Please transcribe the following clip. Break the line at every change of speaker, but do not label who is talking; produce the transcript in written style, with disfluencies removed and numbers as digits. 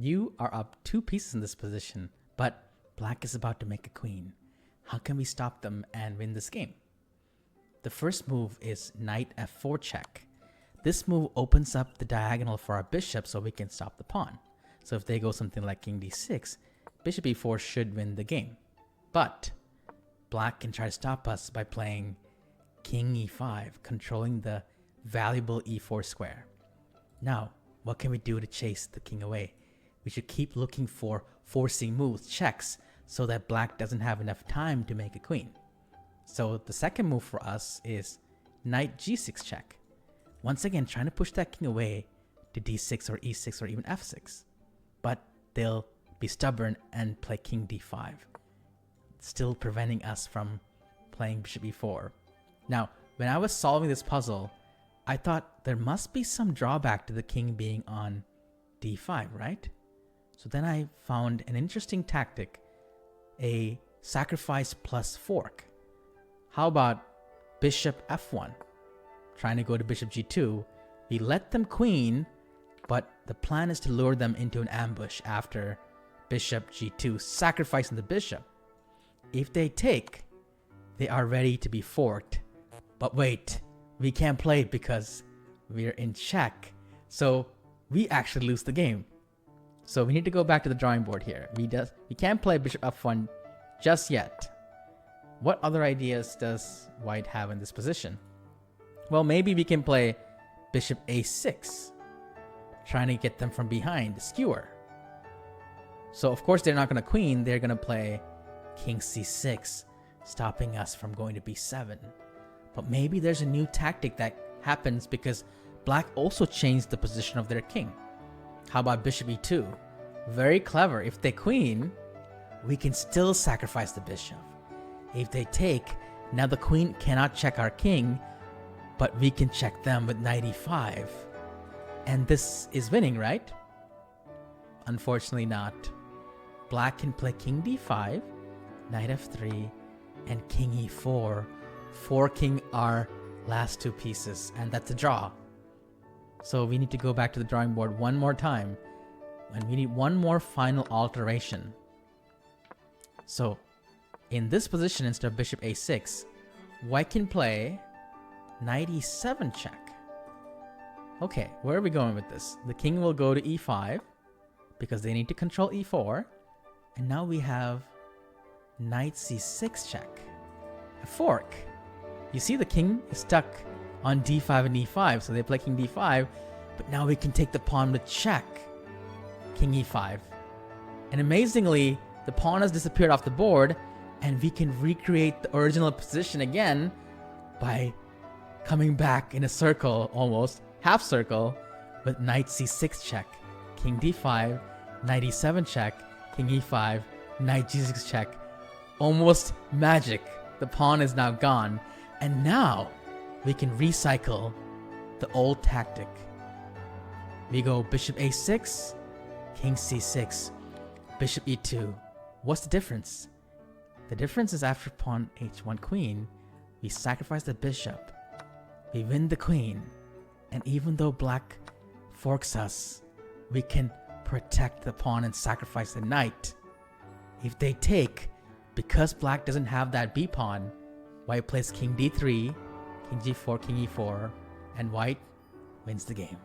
You are up 2 pieces in this position, but black is about to make a queen. How can we stop them and win this game? The first move is knight f4 check. This move opens up the diagonal for our bishop so we can stop the pawn. So if they go something like king d6, bishop e4 should win the game. But black can try to stop us by playing king e5, controlling the valuable e4 square. Now, what can we do to chase the king away? We should keep looking for forcing moves, checks, so that black doesn't have enough time to make a queen. So the second move for us is knight g6 check. Once again, trying to push that king away to d6 or e6 or even f6. But they'll be stubborn and play king d5, still preventing us from playing bishop e4. Now, when I was solving this puzzle, I thought there must be some drawback to the king being on d5, right? So then I found an interesting tactic, a sacrifice plus fork. How about bishop f1? Trying to go to bishop g2. We let them queen, but the plan is to lure them into an ambush after bishop g2, sacrificing the bishop. If they take, they are ready to be forked. But wait, we can't play it because we're in check. So we actually lose the game. So we need to go back to the drawing board here. We can't play bishop f1 just yet. What other ideas does white have in this position? Well, maybe we can play bishop a6, trying to get them from behind, the skewer. So of course they're not going to queen, they're going to play king c6, stopping us from going to b7. But maybe there's a new tactic that happens because black also changed the position of their king. How about bishop e2? Very clever. If they queen, we can still sacrifice the bishop. If they take, now the queen cannot check our king, but we can check them with knight e5. And this is winning, right? Unfortunately not. Black can play king d5, knight f3, and king e4, forking our last 2 pieces, and that's a draw. So we need to go back to the drawing board one more time, and we need one more final alteration. So in this position, instead of bishop a6, white can play knight e7 check. Okay, where are we going with this? The king will go to e5 because they need to control e4, and now we have knight c6 check, a fork. You see the king is stuck on d5 and e5, so they play king d5, but now we can take the pawn with check, king e5. And amazingly, the pawn has disappeared off the board, and we can recreate the original position again by coming back in a circle, almost half circle, with knight c6 check, king d5, knight e7 check, king e5, knight g6 check. Almost magic. The pawn is now gone, and now we can recycle the old tactic. We go bishop a6, king c6, bishop e2. What's the difference? The difference is after pawn h1 queen, we sacrifice the bishop, we win the queen, and even though black forks us, we can protect the pawn and sacrifice the knight. If they take, because black doesn't have that b pawn, white plays king d3, king g4, king e4, and white wins the game.